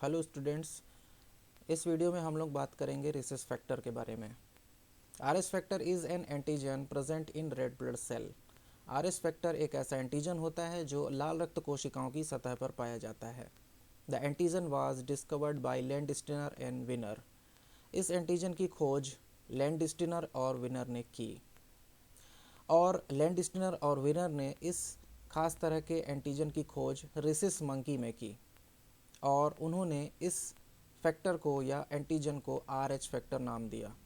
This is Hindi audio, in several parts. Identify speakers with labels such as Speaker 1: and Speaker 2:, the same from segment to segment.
Speaker 1: हेलो स्टूडेंट्स, इस वीडियो में हम लोग बात करेंगे रिसेस फैक्टर के बारे में। RS factor is an antigen present in red blood cell. RS factor एक ऐसा एंटीजन होता है जो लाल रक्त कोशिकाओं की सतह पर पाया जाता है। The antigen was discovered by Landsteiner and winner. इस एंटीजन की खोज लैंडस्टीनर और विनर ने की, और लैंडस्टीनर और विनर ने इस खास तरह के एंटीजन की खोज रिसेस मंकी में की, और उन्होंने इस फैक्टर को या एंटीजन को आरएच फैक्टर नाम दिया।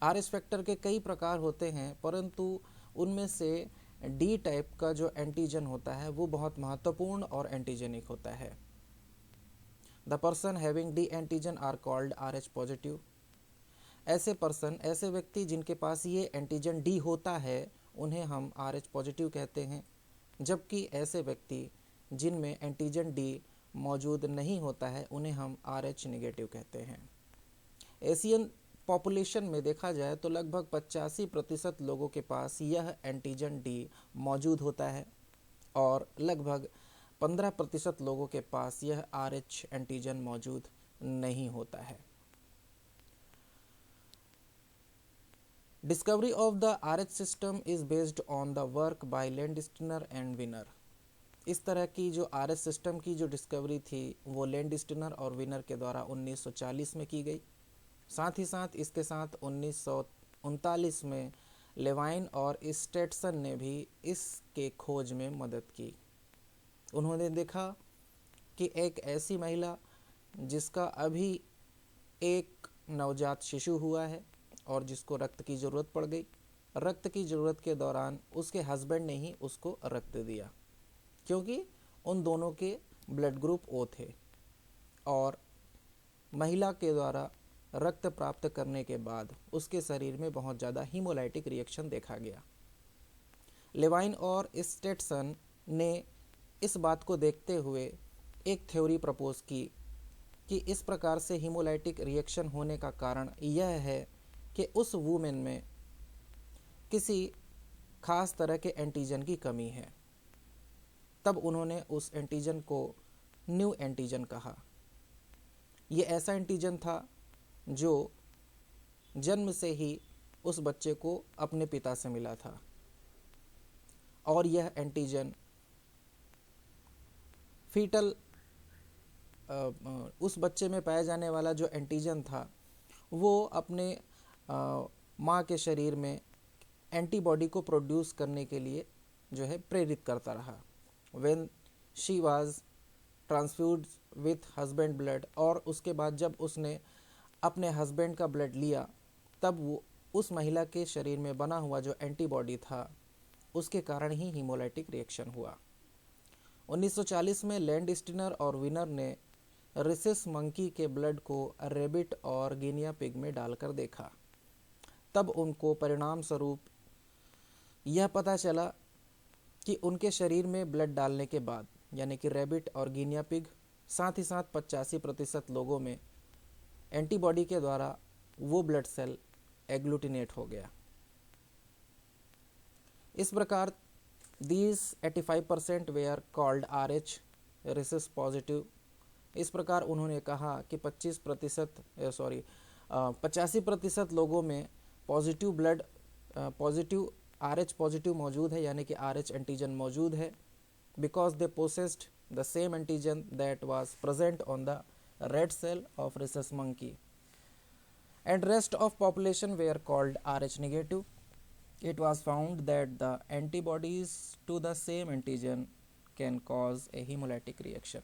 Speaker 1: आरएच फैक्टर के कई प्रकार होते हैं, परंतु उनमें से डी टाइप का जो एंटीजन होता है वो बहुत महत्वपूर्ण और एंटीजेनिक होता है। The person having D antigen are called Rh positive. ऐसे व्यक्ति जिनके पास ये एंटीजन डी होता है उन्हें हम आरएच पॉजिटिव कहते हैं, जबकि ऐसे व्यक्ति जिनमें एंटीजन डी मौजूद नहीं होता है उन्हें हम आरएच नेगेटिव कहते हैं। एशियन पॉपुलेशन में देखा जाए तो लगभग 85% लोगों के पास यह एंटीजन डी मौजूद होता है, और लगभग 15% लोगों के पास यह आरएच एंटीजन मौजूद नहीं होता है। Discovery of the RH system is based on the work by Landsteiner and winner. इस तरह की जो आरएच सिस्टम की जो डिस्कवरी थी वो लैंडस्टीनर और विनर के द्वारा 1940 में की गई। साथ ही साथ इसके साथ 1939 में लेवाइन और स्टेटसन ने भी इसके खोज में मदद की। उन्होंने देखा कि एक ऐसी महिला जिसका अभी एक नवजात शिशु हुआ है और जिसको रक्त की ज़रूरत पड़ गई, रक्त की ज़रूरत के दौरान उसके हस्बैंड ने ही उसको रक्त दिया, क्योंकि उन दोनों के ब्लड ग्रुप ओ थे, और महिला के द्वारा रक्त प्राप्त करने के बाद उसके शरीर में बहुत ज़्यादा हीमोलाइटिक रिएक्शन देखा गया। लेवाइन और स्टेटसन ने इस बात को देखते हुए एक थ्योरी प्रपोज की कि इस प्रकार से हीमोलाइटिक रिएक्शन होने का कारण यह है कि उस वूमेन में किसी खास तरह के एंटीजन की कमी है। तब उन्होंने उस एंटीजन को न्यू एंटीजन कहा। ये ऐसा एंटीजन था जो जन्म से ही उस बच्चे को अपने पिता से मिला था, और यह एंटीजन फीटल उस बच्चे में पाया जाने वाला जो एंटीजन था वो अपने माँ के शरीर में एंटीबॉडी को प्रोड्यूस करने के लिए जो है प्रेरित करता रहा। When she was transfused with husband blood, और उसके बाद जब उसने अपने हस्बैंड का ब्लड लिया तब वो उस महिला के शरीर में बना हुआ जो एंटीबॉडी था उसके कारण ही हीमोलाइटिक रिएक्शन हुआ। 1940 में लैंडस्टीनर और विनर ने रिसेस मंकी के ब्लड को रेबिट और गिनिया पिग में डालकर देखा। तब उनको परिणाम स्वरूप यह पता चला कि उनके शरीर में ब्लड डालने के बाद, यानी कि रेबिट और गिनिया पिग, साथ ही साथ 85% लोगों में एंटीबॉडी के द्वारा वो ब्लड सेल एग्लूटिनेट हो गया। इस प्रकार these 85% where called RH recess positive. इस प्रकार उन्होंने कहा कि 85% लोगों में पॉजिटिव आरएच पॉजिटिव मौजूद है, यानी कि आरएच एंटीजन मौजूद है, because they possessed the same antigen that was present on the red cell of rhesus monkey, and rest of population were called Rh negative. It was found that the antibodies to the same antigen can cause a hemolytic reaction.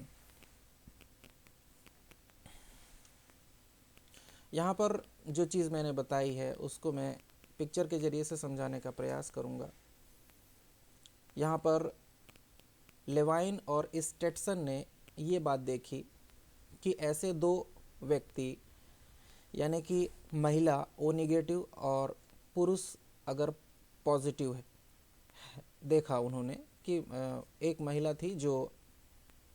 Speaker 1: यहाँ पर जो चीज़ मैंने बताई है उसको मैं पिक्चर के ज़रिए से समझाने का प्रयास करूँगा। यहाँ पर लेवाइन और स्टेटसन ने ये बात देखी कि ऐसे दो व्यक्ति, यानी कि महिला ओ नेगेटिव और पुरुष अगर पॉजिटिव है, देखा उन्होंने कि एक महिला थी जो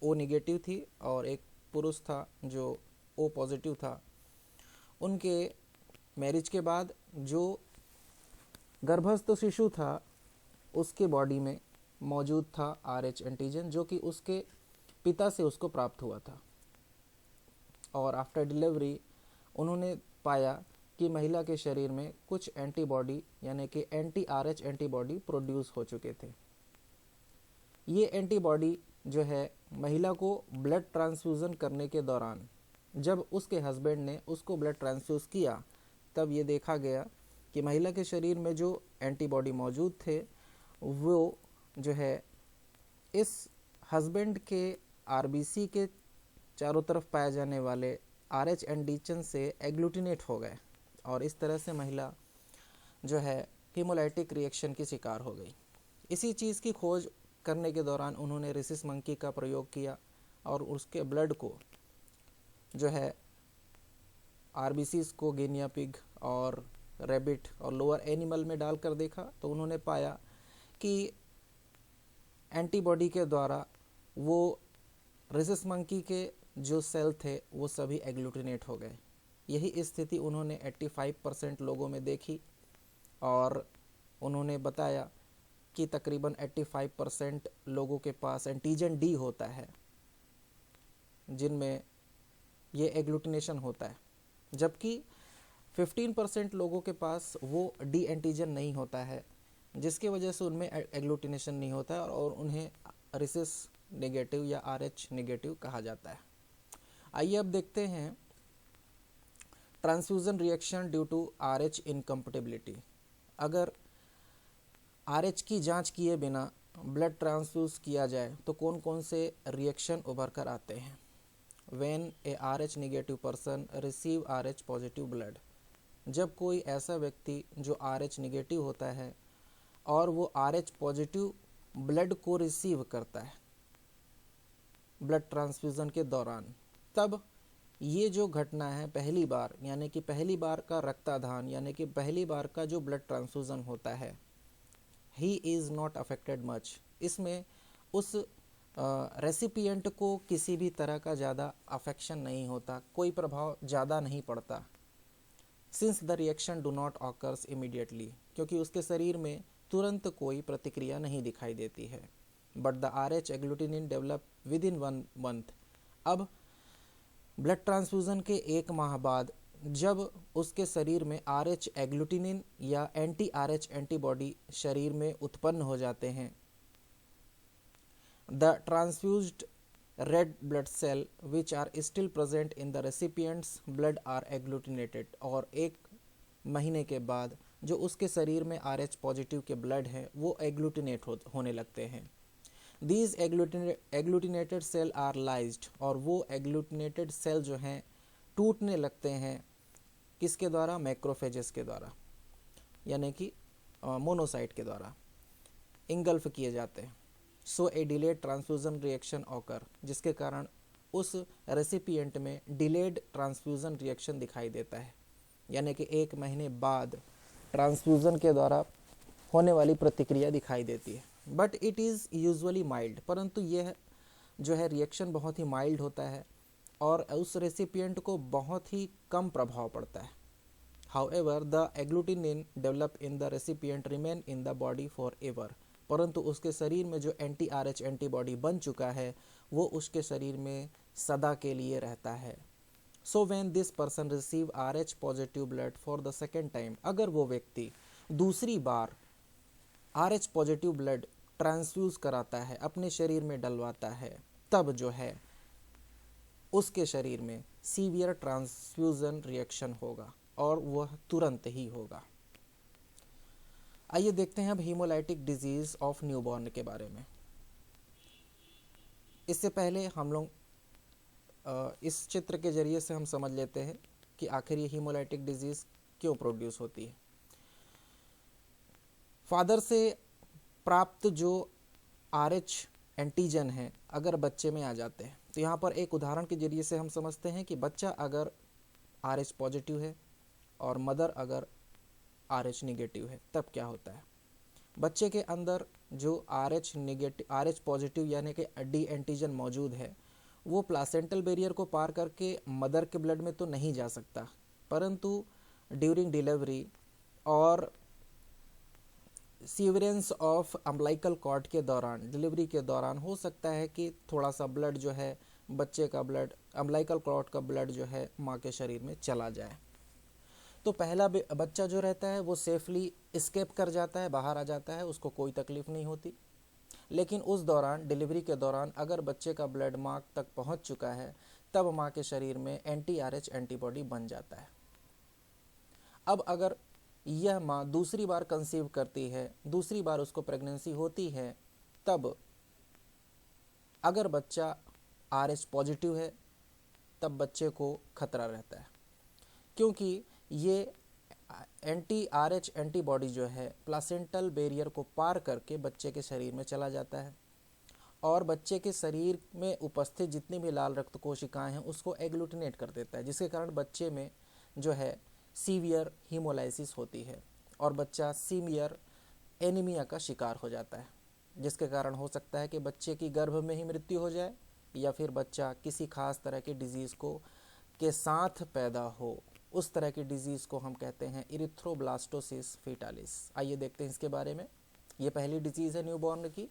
Speaker 1: ओ नेगेटिव थी और एक पुरुष था जो ओ पॉजिटिव था। उनके मैरिज के बाद जो गर्भस्थ शिशु था उसके बॉडी में मौजूद था आरएच एंटीजन, जो कि उसके पिता से उसको प्राप्त हुआ था। और आफ्टर डिलीवरी उन्होंने पाया कि महिला के शरीर में कुछ एंटीबॉडी यानी कि anti-RH एंटीबॉडी प्रोड्यूस हो चुके थे। ये एंटीबॉडी जो है महिला को ब्लड ट्रांसफ्यूज़न करने के दौरान जब उसके हस्बैंड ने उसको ब्लड ट्रांसफ्यूज़ किया तब ये देखा गया कि महिला के शरीर में जो एंटीबॉडी मौजूद थे वो जो है इस हस्बैंड के आरबीसी के चारों तरफ पाए जाने वाले RH एंटीजन से एग्लूटिनेट हो गए और इस तरह से महिला जो है हीमोलाइटिक रिएक्शन की शिकार हो गई। इसी चीज़ की खोज करने के दौरान उन्होंने रेसिस मंकी का प्रयोग किया और उसके ब्लड को जो है आरबीसीज को गिनिया पिग और रैबिट और लोअर एनिमल में डालकर देखा तो उन्होंने पाया कि एंटीबॉडी के द्वारा वो रेसिस मंकी के जो सेल थे वो सभी एग्लूटिनेट हो गए। यही स्थिति उन्होंने 85% लोगों में देखी और उन्होंने बताया कि तकरीबन 85% लोगों के पास एंटीजन डी होता है जिनमें ये एग्लूटिनेशन होता है, जबकि 15% लोगों के पास वो डी एंटीजन नहीं होता है जिसकी वजह से उनमें एग्लूटिनेशन नहीं होता है और उन्हें रेसिस नेगेटिव या RH नेगेटिव कहा जाता है। आइए अब देखते हैं transfusion reaction due to RH incompatibility. अगर RH की जांच किए बिना ब्लड ट्रांसफ्यूज़ किया जाए तो कौन कौन से रिएक्शन उभर कर आते हैं। When A RH negative person receive RH positive blood, जब कोई ऐसा व्यक्ति जो RH नेगेटिव होता है और वो RH पॉजिटिव ब्लड को रिसीव करता है ब्लड ट्रांसफ्यूज़न के दौरान, तब ये जो घटना है पहली बार यानी कि पहली बार का रक्तादान यानी कि पहली बार का जो ब्लड ट्रांसफ्यूज़न होता है he is not affected much. इसमें उस रेसिपिएंट को किसी भी तरह का ज़्यादा अफेक्शन नहीं होता, कोई प्रभाव ज़्यादा नहीं पड़ता। Since the reaction do not occurs immediately, क्योंकि उसके शरीर में तुरंत कोई प्रतिक्रिया नहीं दिखाई देती है। But the RH agglutinin develop with in 1 month. अब ब्लड ट्रांसफ्यूज़न के 1 माह बाद जब उसके शरीर में RH एग्लूटिनिन या anti-RH एंटीबॉडी शरीर में उत्पन्न हो जाते हैं, the transfused red blood cell which are still present in the recipient's blood are agglutinated. और 1 महीने के बाद जो उसके शरीर में RH पॉजिटिव के ब्लड हैं वो एग्लूटिनेट होने लगते हैं। दीज एग्लूटिनेटेड सेल आर लाइज्ड, और वो एग्लूटिनेटेड सेल जो हैं टूटने लगते हैं किसके द्वारा, मैक्रोफेजेस के द्वारा यानी कि मोनोसाइट के द्वारा इंगल्फ किए जाते हैं। सो ए डिलेड ट्रांसफ्यूज़न रिएक्शन ऑकर, जिसके कारण उस रेसिपिएंट में डिलेड ट्रांसफ्यूज़न रिएक्शन दिखाई देता है यानी कि 1 महीने बाद ट्रांसफ्यूज़न के द्वारा होने वाली प्रतिक्रिया दिखाई देती है। But it is usually mild, परंतु यह जो है रिएक्शन बहुत ही माइल्ड होता है और उस रेसिपिएंट को बहुत ही कम प्रभाव पड़ता है। However the agglutinin develop in the recipient remain in the body for ever, परंतु उसके शरीर में जो anti-RH एंटीबॉडी बन चुका है वो उसके शरीर में सदा के लिए रहता है। So when this person receive RH positive blood for the second time, अगर वो व्यक्ति दूसरी बार RH पॉजिटिव ब्लड ट्रांसफ्यूज़ कराता है, अपने शरीर में डलवाता है, तब जो है उसके शरीर में सीवियर ट्रांसफ्यूज़न रिएक्शन होगा और वह तुरंत ही होगा। आइए देखते हैं अब हीमोलाइटिक डिजीज़ ऑफ न्यूबॉर्न के बारे में। इससे पहले हम लोग इस चित्र के ज़रिए से हम समझ लेते हैं कि आखिर ये हीमोलाइटिक डिजीज़ क्यों प्रोड्यूस होती है। फादर से प्राप्त जो RH एंटीजन हैं अगर बच्चे में आ जाते हैं, तो यहाँ पर एक उदाहरण के ज़रिए से हम समझते हैं कि बच्चा अगर RH पॉजिटिव है और मदर अगर RH नेगेटिव है तब क्या होता है। बच्चे के अंदर जो RH पॉजिटिव यानी कि डी एंटीजन मौजूद है वो प्लासेंटल बैरियर को पार करके मदर के ब्लड में तो नहीं जा सकता, परंतु ड्यूरिंग डिलीवरी और सीवरेंस ऑफ अम्बिलिकल कॉर्ड के दौरान, डिलीवरी के दौरान हो सकता है कि थोड़ा सा ब्लड जो है बच्चे का ब्लड, अम्बिलिकल कॉर्ड का ब्लड जो है माँ के शरीर में चला जाए। तो पहला बच्चा जो रहता है वो सेफली एस्केप कर जाता है, बाहर आ जाता है, उसको कोई तकलीफ नहीं होती। लेकिन उस दौरान, डिलीवरी के दौरान, अगर बच्चे का ब्लड माँ तक पहुँच चुका है तब माँ के शरीर में एंटी-RH एंटीबॉडी बन जाता है। अब अगर यह माँ दूसरी बार कंसीव करती है, दूसरी बार उसको प्रेगनेंसी होती है, तब अगर बच्चा RH पॉजिटिव है तब बच्चे को खतरा रहता है, क्योंकि ये एंटी-RH एंटीबॉडी जो है प्लासेंटल बैरियर को पार करके बच्चे के शरीर में चला जाता है और बच्चे के शरीर में उपस्थित जितनी भी लाल रक्त कोशिकाएं हैं उसको एग्लूटिनेट कर देता है, जिसके कारण बच्चे में जो है सीवियर हीमोलाइसिस होती है और बच्चा सीवियर एनीमिया का शिकार हो जाता है, जिसके कारण हो सकता है कि बच्चे की गर्भ में ही मृत्यु हो जाए या फिर बच्चा किसी खास तरह के डिजीज़ को के साथ पैदा हो। उस तरह की डिजीज़ को हम कहते हैं इरिथ्रोब्लास्टोसिस फीटालिस। आइए देखते हैं इसके बारे में। ये पहली डिजीज़ है न्यूबॉर्न की।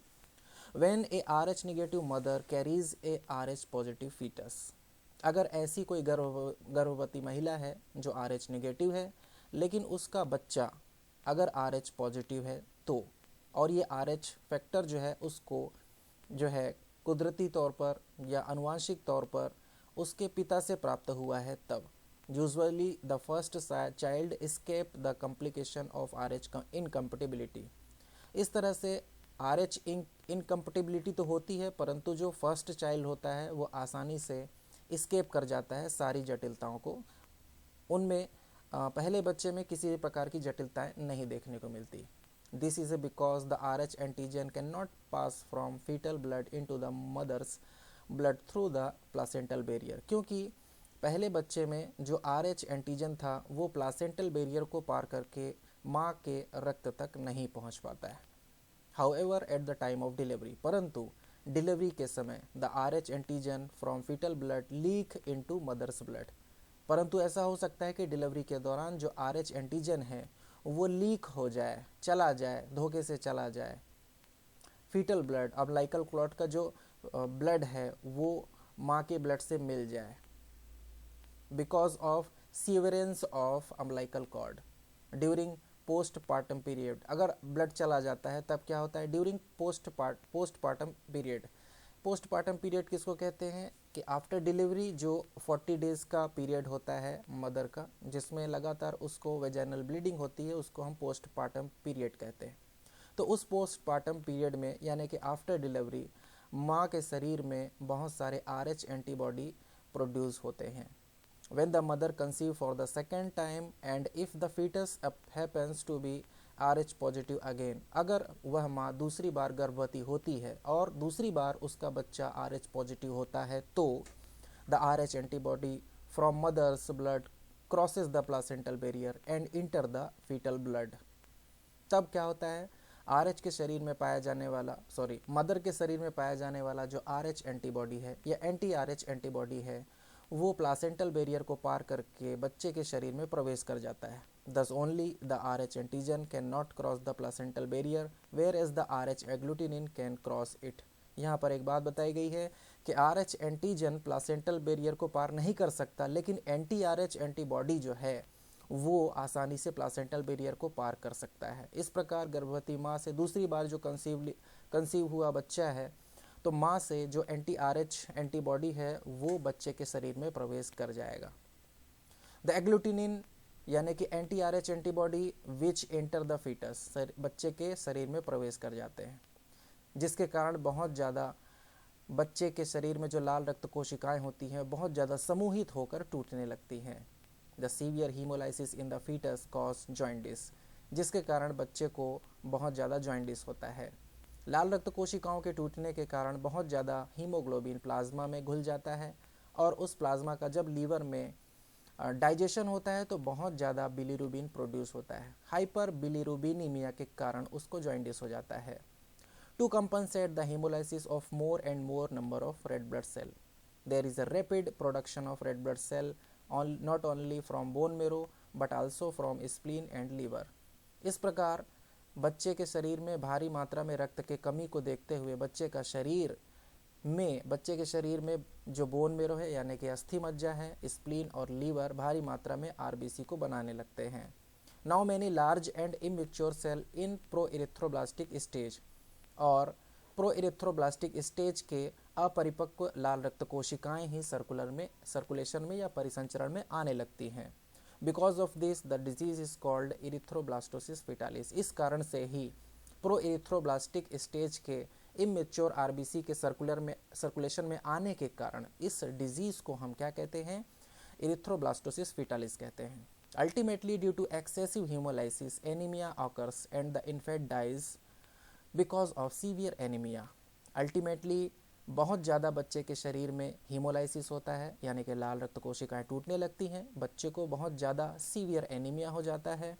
Speaker 1: When a RH negative mother carries a RH positive fetus, अगर ऐसी कोई गर्भवती महिला है जो RH नेगेटिव है लेकिन उसका बच्चा अगर RH पॉजिटिव है तो, और ये RH फैक्टर जो है उसको जो है कुदरती तौर पर या आनुवांशिक तौर पर उसके पिता से प्राप्त हुआ है, तब usually the first child escape the complication of RH incompatibility. इस तरह से RH इनकम्पेटिबिलिटी तो होती है, परंतु जो फर्स्ट चाइल्ड होता है वो आसानी से एस्केप कर जाता है सारी जटिलताओं को। उनमें पहले बच्चे में किसी भी प्रकार की जटिलताएं नहीं देखने को मिलती। This is because the RH antigen can not pass from fetal blood into the mother's blood through the placental barrier, क्योंकि पहले बच्चे में जो RH एंटीजन था वो प्लासेंटल बैरियर को पार करके माँ के रक्त तक नहीं पहुँच पाता है। However, at the time of delivery, परंतु डिलीवरी के समय the RH antigen from fetal blood leak into mother's blood, परंतु ऐसा हो सकता है कि डिलीवरी के दौरान जो RH एंटीजन है वो लीक हो जाए, चला जाए, धोखे से चला जाए। फीटल ब्लड, अम्बिलिकल क्लॉट का जो ब्लड है वो माँ के ब्लड से मिल जाए because of severance of umbilical cord during postpartum period. अगर ब्लड चला जाता है तब क्या होता है during postpartum period. Postpartum period किसको कहते हैं कि आफ्टर डिलीवरी जो 40 डेज़ का पीरियड होता है मदर का, जिसमें लगातार उसको वेजाइनल ब्लीडिंग होती है, उसको हम पोस्टपार्टम पीरियड कहते हैं। तो उस पोस्टपार्टम पीरियड में यानी कि आफ्टर डिलीवरी माँ के शरीर में बहुत सारे RH एंटीबॉडी प्रोड्यूस होते हैं। When the mother conceive for the second time and if the fetus happens to be RH positive again, अगर वह माँ दूसरी बार गर्भवती होती है और दूसरी बार उसका बच्चा RH पॉजिटिव होता है तो the RH antibody from mother's blood crosses the placental barrier and enter the fetal blood। तब क्या होता है RH के शरीर में पाया जाने वाला मदर के शरीर में पाया जाने वाला जो RH एंटीबॉडी है या एंटी-RH एंटीबॉडी है वो प्लासेंटल बैरियर को पार करके बच्चे के शरीर में प्रवेश कर जाता है। Thus only the RH antigen cannot cross the placental barrier whereas the RH agglutinin can cross it। यहाँ पर एक बात बताई गई है कि RH एंटीजन प्लासेंटल बैरियर को पार नहीं कर सकता, लेकिन एंटी-RH एंटीबॉडी जो है वो आसानी से प्लासेंटल बैरियर को पार कर सकता है। इस प्रकार गर्भवती माँ से दूसरी बार जो कंसीव हुआ बच्चा है तो माँ से जो एंटी-RH एंटीबॉडी है वो बच्चे के शरीर में प्रवेश कर जाएगा। द एग्लूटिनिन यानी कि anti Rh antibody which enter the fetus बच्चे के शरीर में प्रवेश कर जाते हैं, जिसके कारण बहुत ज़्यादा बच्चे के शरीर में जो लाल रक्त कोशिकाएं होती हैं बहुत ज़्यादा समूहित होकर टूटने लगती हैं। The severe haemolysis in the fetus cause jaundice, जिसके कारण बच्चे को बहुत ज़्यादा जॉइंडिस होता है। लाल रक्त कोशिकाओं के टूटने के कारण बहुत ज़्यादा हीमोग्लोबिन प्लाज्मा में घुल जाता है और उस प्लाज्मा का जब लीवर में डाइजेशन होता है तो बहुत ज़्यादा बिलीरुबिन प्रोड्यूस होता है। हाइपर बिलीरुबिनीमिया के कारण उसको जॉइंडिस हो जाता है। To compensate the hemolysis of more and more number of red blood cell, there is a rapid production of red blood cell not only from bone marrow but also from spleen and liver। इस प्रकार बच्चे के शरीर में भारी मात्रा में रक्त के कमी को देखते हुए बच्चे का शरीर में बच्चे के शरीर में जो बोन मेरो है यानी कि अस्थि मज्जा है, स्प्लीन और लीवर भारी मात्रा में आरबीसी को बनाने लगते हैं। Now many large and immature cell in proerythroblastic stage, और प्रोइरेथ्रोब्लास्टिक स्टेज के अपरिपक्व लाल रक्त कोशिकाएं ही सर्कुलेशन में या परिसंचरण में आने लगती हैं। Because of this the disease is called erythroblastosis fetalis. इस कारण से ही प्रोइरेथ्रोब्लास्टिक स्टेज के इमेच्योर आरबीसी के सर्कुलेशन में आने के कारण इस डिजीज को हम क्या कहते हैं, इरिथ्रोब्लास्टोसिस फेटालिस कहते हैं। Ultimately due to excessive haemolysis anaemia occurs and the infant dies because of severe anaemia. Ultimately बहुत ज़्यादा बच्चे के शरीर में हीमोलाइसिस होता है यानी कि लाल रक्त कोशिकाएं टूटने लगती हैं, बच्चे को बहुत ज़्यादा सीवियर एनीमिया हो जाता है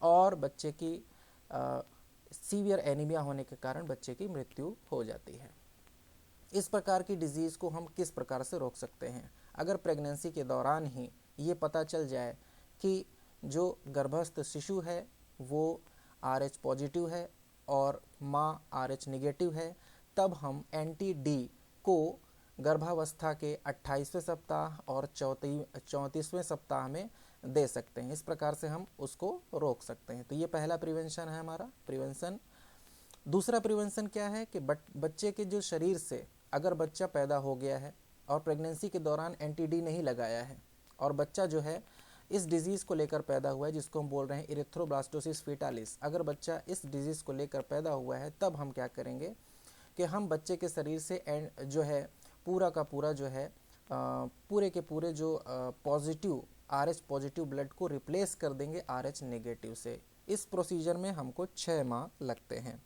Speaker 1: और बच्चे की सीवियर एनीमिया होने के कारण बच्चे की मृत्यु हो जाती है। इस प्रकार की डिजीज़ को हम किस प्रकार से रोक सकते हैं? अगर प्रेगनेंसी के दौरान ही ये पता चल जाए कि जो गर्भस्थ शिशु है वो RH पॉजिटिव है और माँ RH नेगेटिव है, तब हम एंटी डी को गर्भावस्था के 28वें सप्ताह और 34वें सप्ताह में दे सकते हैं। इस प्रकार से हम उसको रोक सकते हैं। तो ये पहला प्रिवेंशन है हमारा प्रिवेंशन। दूसरा प्रिवेंशन क्या है कि बच्चे के जो शरीर से अगर बच्चा पैदा हो गया है और प्रेगनेंसी के दौरान एंटी डी नहीं लगाया है और बच्चा जो है इस डिजीज़ को लेकर पैदा हुआ है जिसको हम बोल रहे हैं इरिथ्रोब्लास्टोसिस फेटालिस, अगर बच्चा इस डिजीज़ को लेकर पैदा हुआ है तब हम क्या करेंगे कि हम बच्चे के शरीर से जो है पूरा का पूरा जो है पूरे के पूरे जो पॉजिटिव RH पॉजिटिव ब्लड को रिप्लेस कर देंगे RH नेगेटिव से। इस प्रोसीजर में हमको 6 माह लगते हैं।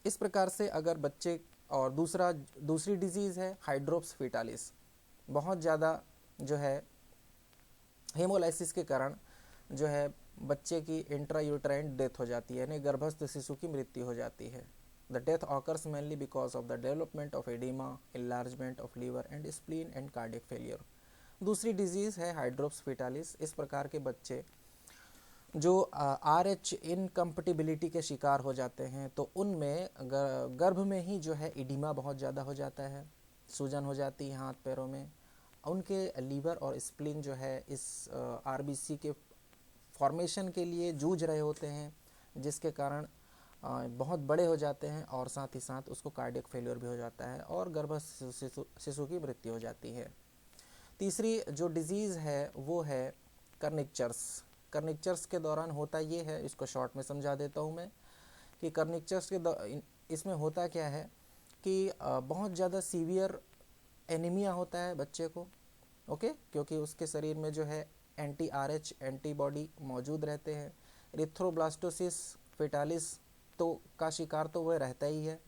Speaker 1: इस प्रकार से अगर बच्चे और दूसरी डिजीज़ है हाइड्रोप्स फेटालिस, बहुत ज़्यादा जो है हेमोलाइसिस के कारण जो है बच्चे की इंट्रायूट्राइन डेथ हो जाती है यानी गर्भस्थ शिशु की मृत्यु हो जाती है। The death occurs mainly because of the development of oedema, enlargement of liver and spleen and cardiac failure. दूसरी डिजीज़ है हाइड्रोप्स फेटालिस। इस प्रकार के बच्चे जो RH इनकम्पटिबिलिटी के शिकार हो जाते हैं तो उनमें गर्भ में ही जो है एडिमा बहुत ज़्यादा हो जाता है, सूजन हो जाती है हाथ पैरों में, उनके लीवर और स्प्लीन जो है इस आरबीसी के फॉर्मेशन के लिए जूझ रहे होते हैं जिसके कारण बहुत बड़े हो जाते हैं और साथ ही साथ उसको कार्डियक फेलियर भी हो जाता है और गर्भस्थ शिशु की मृत्यु हो जाती है। तीसरी जो डिजीज़ है वो है कर्निक्चर्स। कर्निक्चर्स के दौरान होता ये है, इसको शॉर्ट में समझा देता हूँ मैं कि कर्निक्चर्स के इसमें होता क्या है कि बहुत ज़्यादा सीवियर एनीमिया होता है बच्चे को, ओके, क्योंकि उसके शरीर में जो है एंटी RH एंटीबॉडी मौजूद रहते हैं। इरिथ्रोब्लास्टोसिस फेटालिस तो का शिकार तो वह रहता ही है।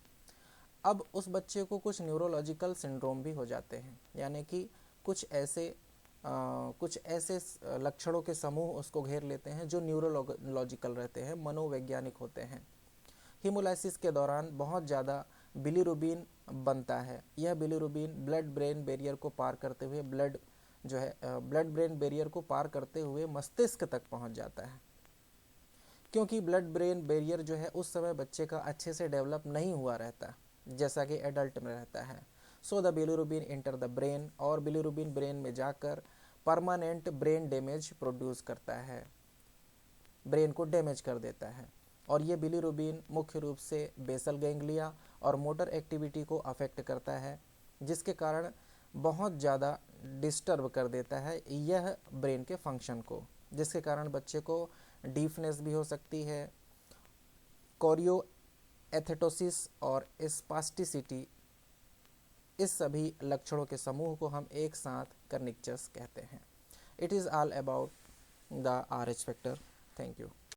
Speaker 1: अब उस बच्चे को कुछ न्यूरोलॉजिकल सिंड्रोम भी हो जाते हैं यानी कि कुछ ऐसे लक्षणों के समूह उसको घेर लेते हैं जो न्यूरोलॉजिकल रहते हैं, मनोवैज्ञानिक होते हैं। हीमोलाइसिस के दौरान बहुत ज़्यादा बिलीरुबिन बनता है। यह बिलीरुबिन ब्लड ब्रेन बैरियर को पार करते हुए ब्लड ब्रेन बैरियर को पार करते हुए मस्तिष्क तक पहुंच जाता है। क्योंकि ब्लड ब्रेन बैरियर जो है उस समय बच्चे का अच्छे से डेवलप नहीं हुआ रहता जैसा कि एडल्ट में रहता है। So the bilirubin enter the brain और बिलीरुबिन ब्रेन में जाकर परमानेंट ब्रेन डैमेज प्रोड्यूस करता है, ब्रेन को डैमेज कर देता है। और ये बिलीरुबिन मुख्य रूप से बेसल गैंग्लिया और मोटर एक्टिविटी को अफेक्ट करता है जिसके कारण बहुत ज़्यादा डिस्टर्ब कर देता है यह ब्रेन के फंक्शन को, जिसके कारण बच्चे को डीफनेस भी हो सकती है, कोरियो एथेटोसिस और स्पास्टिसिटी। इस सभी लक्षणों के समूह को हम एक साथ कर्निक्चर्स कहते हैं। It is all about the RH factor. Thank you.